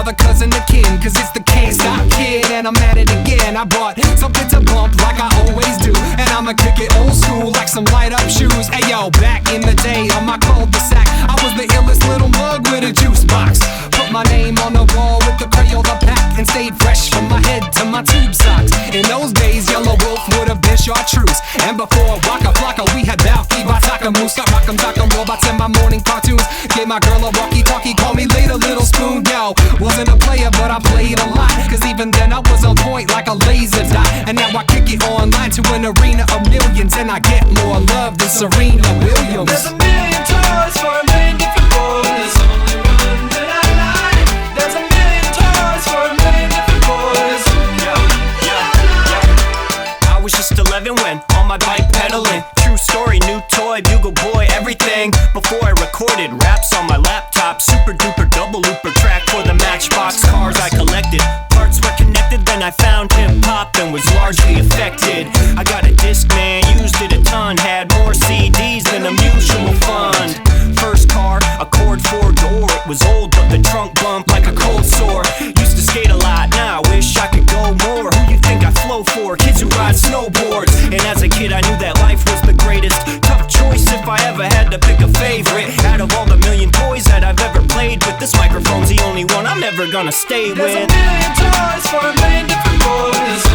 brother, cousin, the kin, cause it's the Can't Stop Kid, and I'm at it again. I brought something to bump like I always do, and I'ma kick it old school like some light up shoes. Hey yo, back in the day on my cul-de-sac, I was the illest little mug with a juice box. Put my name on the wall with the Crayola pack and stayed fresh from my head to my tube socks. In those days, Yellow Wolf would have been chartreuse, and before Waka Flocka, we had Balky, Bataka Moose. Got rock'em, sock'em, robots in my morning cartoons. Gave my girl a walkie-talkie, call me later, little spoon. Yo, wasn't a player, but I played a lot, cause even then I was on point like a laser dot. And now I kick it online to an arena of millions, and I get more love than Serena Williams. There's a million toys for a million different boys. There's only one that I like. There's a million toys for a million different boys. I was just 11 when on my bike pedaling. True story, new toy, bugle boy, everything. Before I recorded raps on my laptop, super duper double looper track for the Matchbox cars I collected. Parts were connected, then I found hip hop and was largely affected. I got a Discman, used it a ton, had more CDs than a mutual fund. First car, a Accord 4-door, it was old but the trunk bumped like a cold sore. Used to skate a lot, now I wish I could go more. Who you think I flow for? Kids who ride snowboards. And as a kid I knew that life was the greatest. Tough choice if I ever had to pick a favorite. Out of all the million toys that I've ever played with, this microphone's the only one I'm never gonna stay with. There's a million toys for a million different boys.